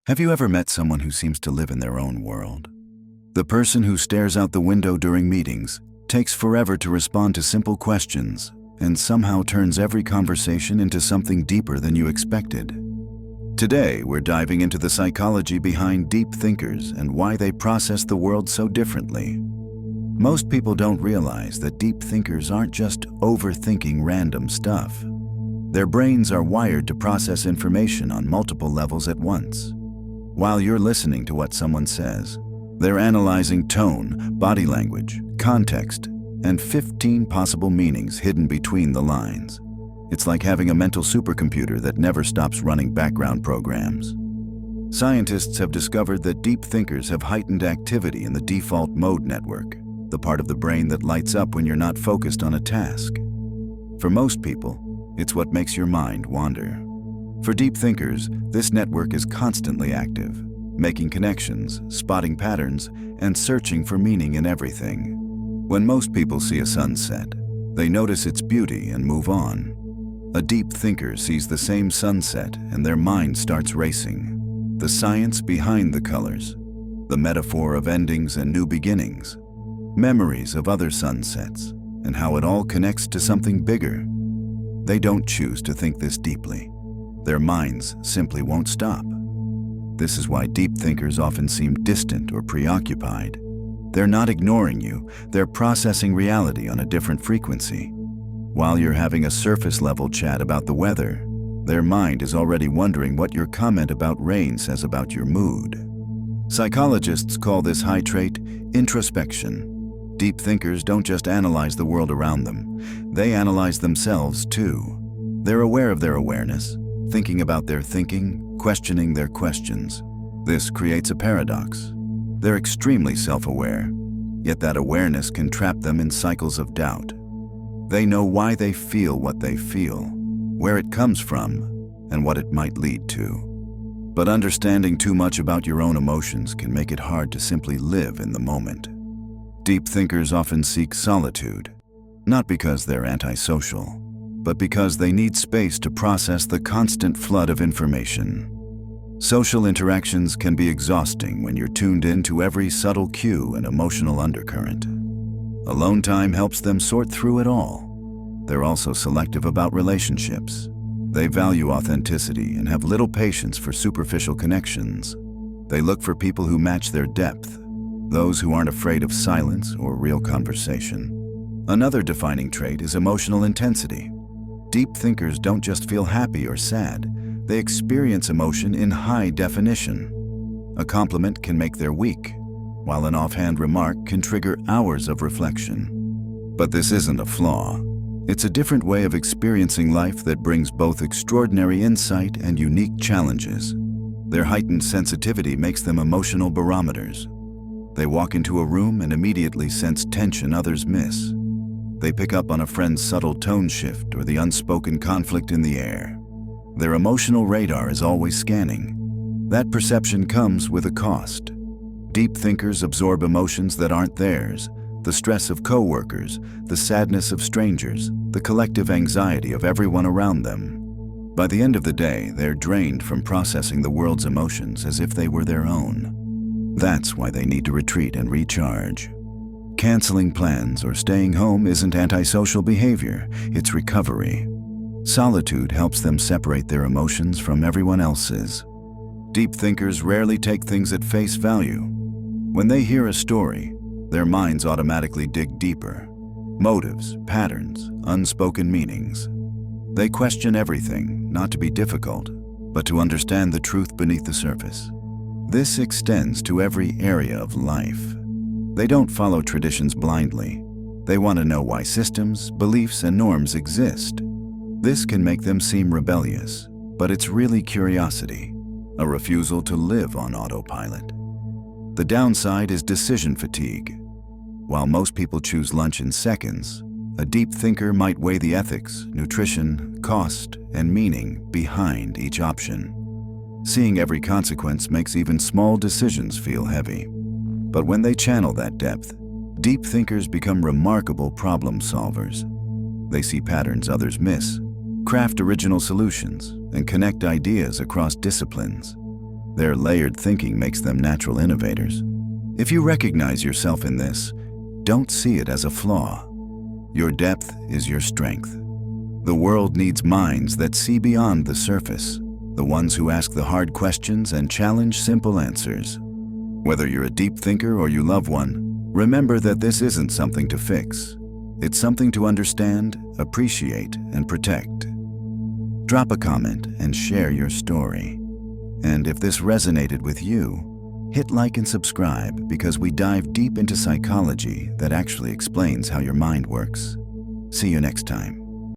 Have you ever met someone who seems to live in their own world? The person who stares out the window during meetings, takes forever to respond to simple questions, and somehow turns every conversation into something deeper than you expected. Today, we're diving into the psychology behind deep thinkers and why they process the world so differently. Most people don't realize that deep thinkers aren't just overthinking random stuff. Their brains are wired to process information on multiple levels at once. While you're listening to what someone says, they're analyzing tone, body language, context, and 15 possible meanings hidden between the lines. It's like having a mental supercomputer that never stops running background programs. Scientists have discovered that deep thinkers have heightened activity in the default mode network, the part of the brain that lights up when you're not focused on a task. For most people, it's what makes your mind wander. For deep thinkers, this network is constantly active, making connections, spotting patterns, and searching for meaning in everything. When most people see a sunset, they notice its beauty and move on. A deep thinker sees the same sunset and their mind starts racing. The science behind the colors, the metaphor of endings and new beginnings, memories of other sunsets, and how it all connects to something bigger. They don't choose to think this deeply. Their minds simply won't stop. This is why deep thinkers often seem distant or preoccupied. They're not ignoring you, they're processing reality on a different frequency. While you're having a surface-level chat about the weather, their mind is already wondering what your comment about rain says about your mood. Psychologists call this high trait introspection. Deep thinkers don't just analyze the world around them, they analyze themselves too. They're aware of their awareness, thinking about their thinking, questioning their questions. This creates a paradox. They're extremely self-aware, yet that awareness can trap them in cycles of doubt. They know why they feel what they feel, where it comes from, and what it might lead to. But understanding too much about your own emotions can make it hard to simply live in the moment. Deep thinkers often seek solitude, not because they're antisocial, but because they need space to process the constant flood of information. Social interactions can be exhausting when you're tuned in to every subtle cue and emotional undercurrent. Alone time helps them sort through it all. They're also selective about relationships. They value authenticity and have little patience for superficial connections. They look for people who match their depth, those who aren't afraid of silence or real conversation. Another defining trait is emotional intensity. Deep thinkers don't just feel happy or sad, they experience emotion in high definition. A compliment can make their week, while an offhand remark can trigger hours of reflection. But this isn't a flaw. It's a different way of experiencing life that brings both extraordinary insight and unique challenges. Their heightened sensitivity makes them emotional barometers. They walk into a room and immediately sense tension others miss. They pick up on a friend's subtle tone shift or the unspoken conflict in the air. Their emotional radar is always scanning. That perception comes with a cost. Deep thinkers absorb emotions that aren't theirs, the stress of coworkers, the sadness of strangers, the collective anxiety of everyone around them. By the end of the day, they're drained from processing the world's emotions as if they were their own. That's why they need to retreat and recharge. Canceling plans or staying home isn't antisocial behavior, it's recovery. Solitude helps them separate their emotions from everyone else's. Deep thinkers rarely take things at face value. When they hear a story, their minds automatically dig deeper. Motives, patterns, unspoken meanings. They question everything, not to be difficult, but to understand the truth beneath the surface. This extends to every area of life. They don't follow traditions blindly. They want to know why systems, beliefs, and norms exist. This can make them seem rebellious, but it's really curiosity, a refusal to live on autopilot. The downside is decision fatigue. While most people choose lunch in seconds, a deep thinker might weigh the ethics, nutrition, cost, and meaning behind each option. Seeing every consequence makes even small decisions feel heavy. But when they channel that depth, deep thinkers become remarkable problem solvers. They see patterns others miss, craft original solutions, and connect ideas across disciplines. Their layered thinking makes them natural innovators. If you recognize yourself in this, don't see it as a flaw. Your depth is your strength. The world needs minds that see beyond the surface, the ones who ask the hard questions and challenge simple answers. Whether you're a deep thinker or you love one, remember that this isn't something to fix. It's something to understand, appreciate, and protect. Drop a comment and share your story. And if this resonated with you, hit like and subscribe because we dive deep into psychology that actually explains how your mind works. See you next time.